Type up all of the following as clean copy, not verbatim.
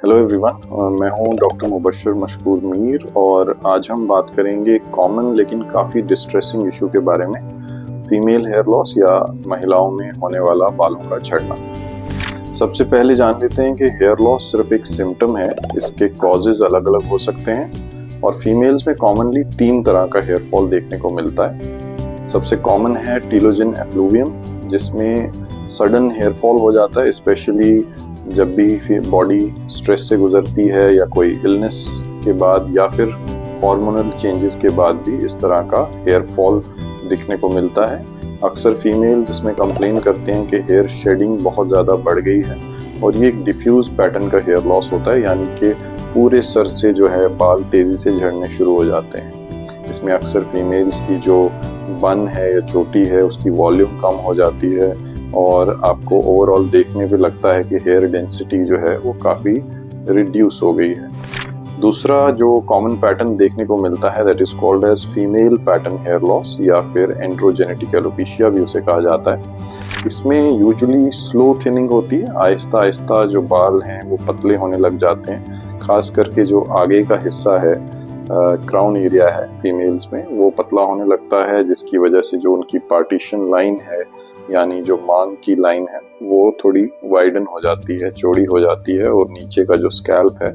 Hello everyone, मैं हूं doctor Mubashar मशकूर Mir और आज हम बात करेंगे कॉमन लेकिन काफ़ी डिस्ट्रेसिंग इशू के बारे में, फीमेल हेयर लॉस या महिलाओं में होने वाला बालों का झड़ना। सबसे पहले जान लेते हैं कि हेयर लॉस सिर्फ एक सिम्टम है, इसके कॉजेज अलग अलग हो सकते हैं और फीमेल्स में कॉमनली 3 तरह का हेयर फॉल देखने को मिलता है। सबसे कॉमन है टीलोजन एफ्लूवियम, जिसमें सडन हेयर फॉल हो जाता है, स्पेशली जब भी बॉडी स्ट्रेस से गुजरती है या कोई इलनेस के बाद या फिर हार्मोनल चेंजेस के बाद भी इस तरह का हेयर फॉल दिखने को मिलता है। अक्सर फीमेल्स इसमें कंप्लेन करते हैं कि हेयर शेडिंग बहुत ज़्यादा बढ़ गई है और ये एक डिफ्यूज पैटर्न का हेयर लॉस होता है, यानी कि पूरे सर से जो है बाल तेज़ी से झड़ने शुरू हो जाते हैं। इसमें अक्सर फीमेल्स की जो बन है या चोटी है उसकी वॉल्यूम कम हो जाती है और आपको ओवरऑल देखने पे लगता है कि हेयर डेंसिटी जो है वो काफ़ी रिड्यूस हो गई है। दूसरा जो कॉमन पैटर्न देखने को मिलता है that is called as female pattern hair loss या फिर एंड्रोजेनेटिक एलोपेशिया भी उसे कहा जाता है। इसमें यूजुअली स्लो थिनिंग होती है, आहिस्ता आहिस्ता जो बाल हैं वो पतले होने लग जाते हैं। खास करके जो आगे का हिस्सा है, क्राउन एरिया है फीमेल्स में, वो पतला होने लगता है, जिसकी वजह से जो उनकी पार्टीशन लाइन है यानी जो मांग की लाइन है वो थोड़ी वाइडन हो जाती है, चौड़ी हो जाती है और नीचे का जो स्कैल्प है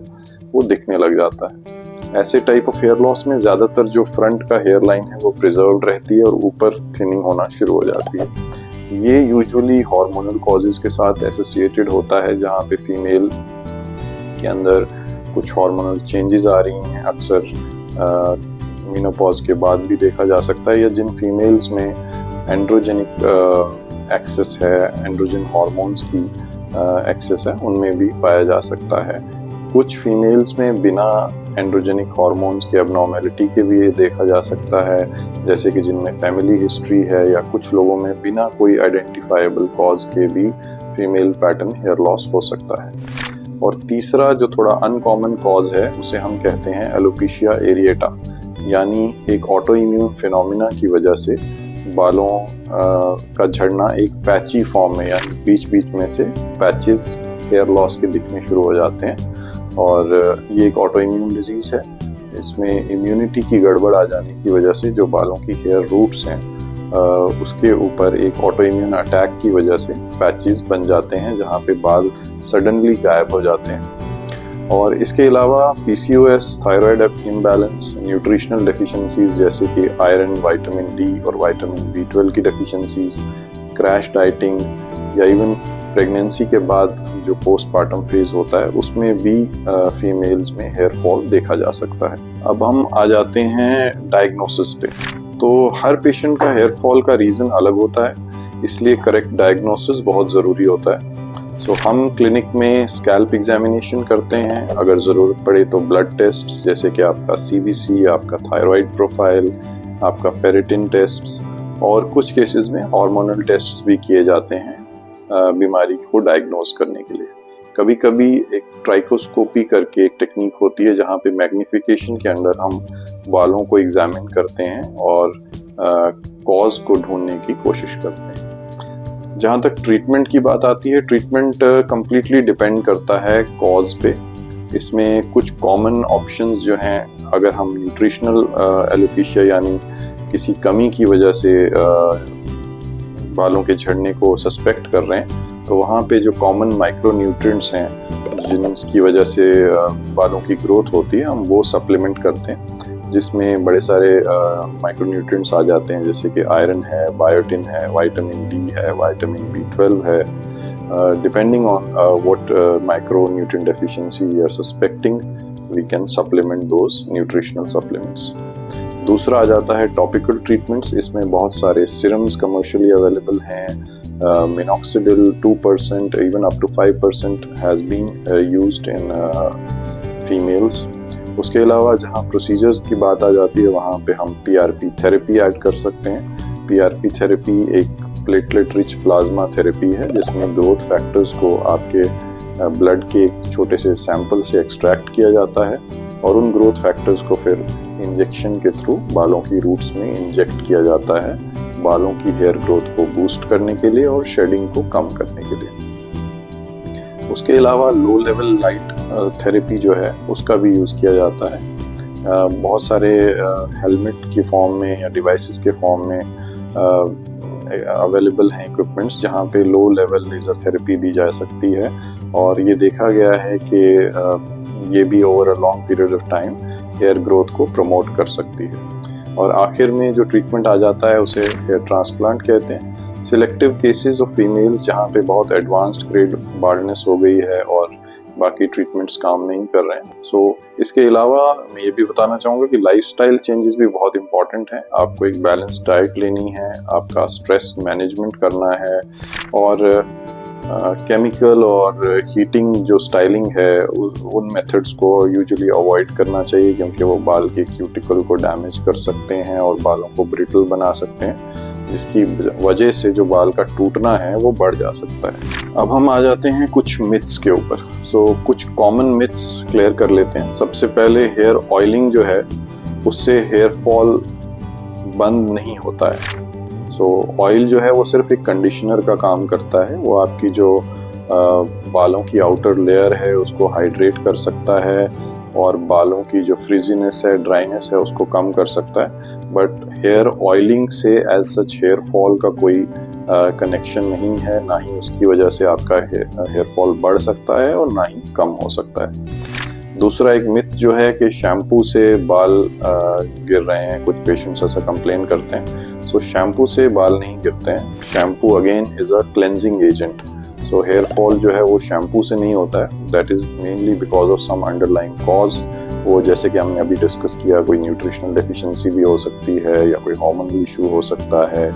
वो दिखने लग जाता है। ऐसे टाइप ऑफ हेयर लॉस में ज़्यादातर जो फ्रंट का हेयर लाइन है वो प्रिजर्व्ड रहती है और ऊपर थिनिंग होना शुरू हो जाती है। ये यूजुअली हार्मोनल कॉजेज के साथ एसोसिएटेड होता है, जहाँ पे फीमेल के अंदर कुछ हार्मोनल चेंजेस आ रही हैं। अक्सर मेनोपॉज के बाद भी देखा जा सकता है, या जिन फीमेल्स में एंड्रोजेनिक एक्सेस है, एंड्रोजन हार्मोन्स की एक्सेस है, उनमें भी पाया जा सकता है। कुछ फीमेल्स में बिना एंड्रोजेनिक हार्मोन्स के एबनॉर्मेलिटी के भी ये देखा जा सकता है, जैसे कि जिनमें फैमिली हिस्ट्री है, या कुछ लोगों में बिना कोई आइडेंटिफाइबल कॉज के भी फीमेल पैटर्न हेयर लॉस हो सकता है। और तीसरा जो थोड़ा अनकॉमन कॉज है उसे हम कहते हैं एलोपेशिया एरिएटा, यानी एक ऑटो इम्यून फिनोमिना की वजह से बालों का झड़ना एक पैची फॉर्म में, यानी बीच बीच में से पैचेस हेयर लॉस के दिखने शुरू हो जाते हैं। और ये एक ऑटो इम्यून डिजीज है। इसमें इम्यूनिटी की गड़बड़ आ जाने की वजह से जो बालों की हेयर रूट्स हैं उसके ऊपर एक ऑटो इम्यून अटैक की वजह से पैचेस बन जाते हैं, जहाँ पे बाल सडनली गायब हो जाते हैं। और इसके अलावा PCOS, thyroid imbalance, nutritional deficiencies जैसे कि आयरन, विटामिन D और विटामिन B12 की डेफिशिएंसीज, क्रैश डाइटिंग या इवन प्रेगनेंसी के बाद जो पोस्टपार्टम फेज होता है उसमें भी फीमेल्स में हेयर फॉल देखा जा सकता है। अब हम आ जाते हैं डायग्नोसिस पे। तो हर पेशेंट का हेयर फॉल का रीज़न अलग होता है, इसलिए करेक्ट डायग्नोसिस बहुत ज़रूरी होता है। हम क्लिनिक में स्कैल्प एग्जामिनेशन करते हैं, अगर ज़रूरत पड़े तो ब्लड टेस्ट जैसे कि आपका CBC, आपका थायराइड प्रोफाइल, आपका फेरेटिन टेस्ट, और कुछ केसेस में हार्मोनल टेस्ट भी किए जाते हैं बीमारी को डायग्नोज करने के लिए। कभी कभी एक ट्राइकोस्कोपी करके एक टेक्निक होती है जहाँ पे मैग्नीफिकेशन के अंदर हम बालों को एग्जामिन करते हैं और कॉज को ढूंढने की कोशिश करते हैं। जहाँ तक ट्रीटमेंट की बात आती है, ट्रीटमेंट कंप्लीटली डिपेंड करता है कॉज पे। इसमें कुछ कॉमन ऑप्शंस जो हैं, अगर हम न्यूट्रिशनल एलोपेशिया यानी किसी कमी की वजह से बालों के झड़ने को सस्पेक्ट कर रहे हैं, तो वहाँ पे जो कॉमन माइक्रोन्यूट्रिएंट्स हैं जिनकी वजह से बालों की ग्रोथ होती है, हम वो सप्लीमेंट करते हैं, जिसमें बड़े सारे माइक्रोन्यूट्रिएंट्स आ जाते हैं, जैसे कि आयरन है, बायोटिन है, विटामिन D है, विटामिन B12 है। Depending on what micronutrient deficiency we are suspecting, we can supplement those nutritional supplements. दूसरा आ जाता है टॉपिकल ट्रीटमेंट्स। इसमें बहुत सारे सिरम्स कमर्शियली अवेलेबल हैं। Minoxidil 2%, even up to 5% has been used in females. उसके अलावा जहाँ प्रोसीजर्स की बात आ जाती है, वहाँ पे हम PRP थेरेपी ऐड कर सकते हैं। PRP थेरेपी एक प्लेटलेट रिच प्लाज्मा थेरेपी है, जिसमें ग्रोथ फैक्टर्स को आपके ब्लड के एक छोटे से सैंपल से एक्सट्रैक्ट किया जाता है और उन ग्रोथ फैक्टर्स को फिर इंजेक्शन के थ्रू बालों की रूट्स में इंजेक्ट किया जाता है, बालों की हेयर ग्रोथ को बूस्ट करने के लिए और शेडिंग को कम करने के लिए। उसके अलावा लो लेवल लाइट थेरेपी जो है उसका भी यूज़ किया जाता है। बहुत सारे हेलमेट के फॉर्म में या डिवाइसेस के फॉर्म में अवेलेबल हैं इक्विपमेंट्स जहाँ पे लो लेवल लेज़र थेरेपी दी जा सकती है, और ये देखा गया है कि ये भी over a long period of time here growth को प्रमोट कर सकती है। और आखिर में जो ट्रीटमेंट आ जाता है उसे हेयर ट्रांसप्लांट कहते हैं। सिलेक्टिव केसेस ऑफ फीमेल्स जहाँ पे बहुत एडवांस्ड ग्रेड बाल्डनेस हो गई है और बाकी ट्रीटमेंट्स काम नहीं कर रहे हैं। सो इसके अलावा मैं ये भी बताना चाहूँगा कि लाइफस्टाइल चेंजेस भी बहुत इंपॉर्टेंट हैं। आपको एक बैलेंस डाइट लेनी है, आपका स्ट्रेस मैनेजमेंट करना है, और केमिकल और हीटिंग जो स्टाइलिंग है उन मेथड्स को यूजुअली अवॉइड करना चाहिए, क्योंकि वो बाल के क्यूटिकल को डैमेज कर सकते हैं और बालों को ब्रिटल बना सकते हैं, जिसकी वजह से जो बाल का टूटना है वो बढ़ जा सकता है। अब हम आ जाते हैं कुछ मिथ्स के ऊपर। सो कुछ कॉमन मिथ्स क्लियर कर लेते हैं। सबसे पहले हेयर ऑयलिंग जो है उससे हेयर फॉल बंद नहीं होता है। सो ऑयल जो है वो सिर्फ एक कंडीशनर का काम करता है। वो आपकी जो बालों की आउटर लेयर है उसको हाइड्रेट कर सकता है और बालों की जो फ्रीजीनेस है, ड्राइनेस है, उसको कम कर सकता है। बट हेयर ऑयलिंग से एज सच हेयर फॉल का कोई कनेक्शन नहीं है, ना ही उसकी वजह से आपका हेयर फॉल बढ़ सकता है और ना ही कम हो सकता है। दूसरा एक मिथ जो है कि शैम्पू से बाल गिर रहे हैं, कुछ पेशेंट्स ऐसा कंप्लेन करते हैं। सो शैम्पू से बाल नहीं गिरते हैं। Shampoo again is a cleansing agent. So hair fall जो है वो शैम्पू से नहीं होता है। That is mainly because of some underlying cause. वो जैसे कि हमने अभी डिस्कस किया, कोई न्यूट्रिशनल डेफिशिएंसी भी हो सकती है, या कोई हार्मोनल इशू हो सकता है,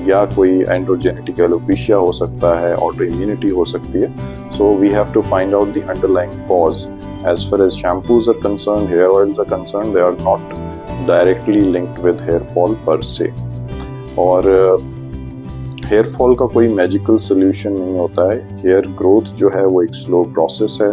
या कोई एंड्रोजेनेटिक एलोपेशिया हो सकता है, ऑटोइम्यूनिटी हो सकती है। So we have to find out the underlying cause. As far as shampoos are concerned, hair oils are concerned, they are not directly linked with hair fall per se. और hair fall का कोई magical solution नहीं होता है। Hair growth जो है वो एक स्लो प्रोसेस है,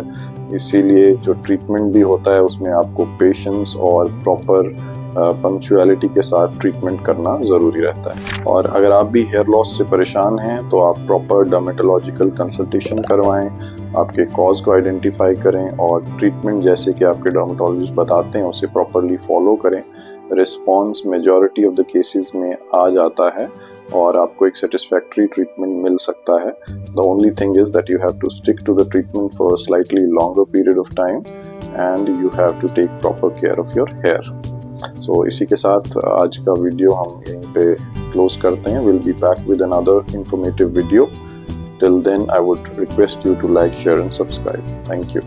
इसीलिए जो ट्रीटमेंट भी होता है उसमें आपको पेशेंस और प्रॉपर पंक्चुअलिटी के साथ ट्रीटमेंट करना ज़रूरी रहता है। और अगर आप भी हेयर लॉस से परेशान हैं तो आप प्रॉपर डर्मेटोलॉजिकल कंसल्टेशन करवाएं, आपके कॉज को आइडेंटिफाई करें और ट्रीटमेंट जैसे कि आपके डर्मेटोलॉजिस्ट बताते हैं उसे प्रॉपरली फॉलो करें। Response majority of the cases में आ जाता है और आपको एक सेटिस्फैक्ट्री ट्रीटमेंट मिल सकता है। The only thing is that you have to stick to the treatment for a slightly longer period of time and you have to take proper care of your hair. So इसी के साथ आज का video हम यहीं पे close करते हैं। Will be back with another informative video. Till then, I would request you to like, share and subscribe. Thank you.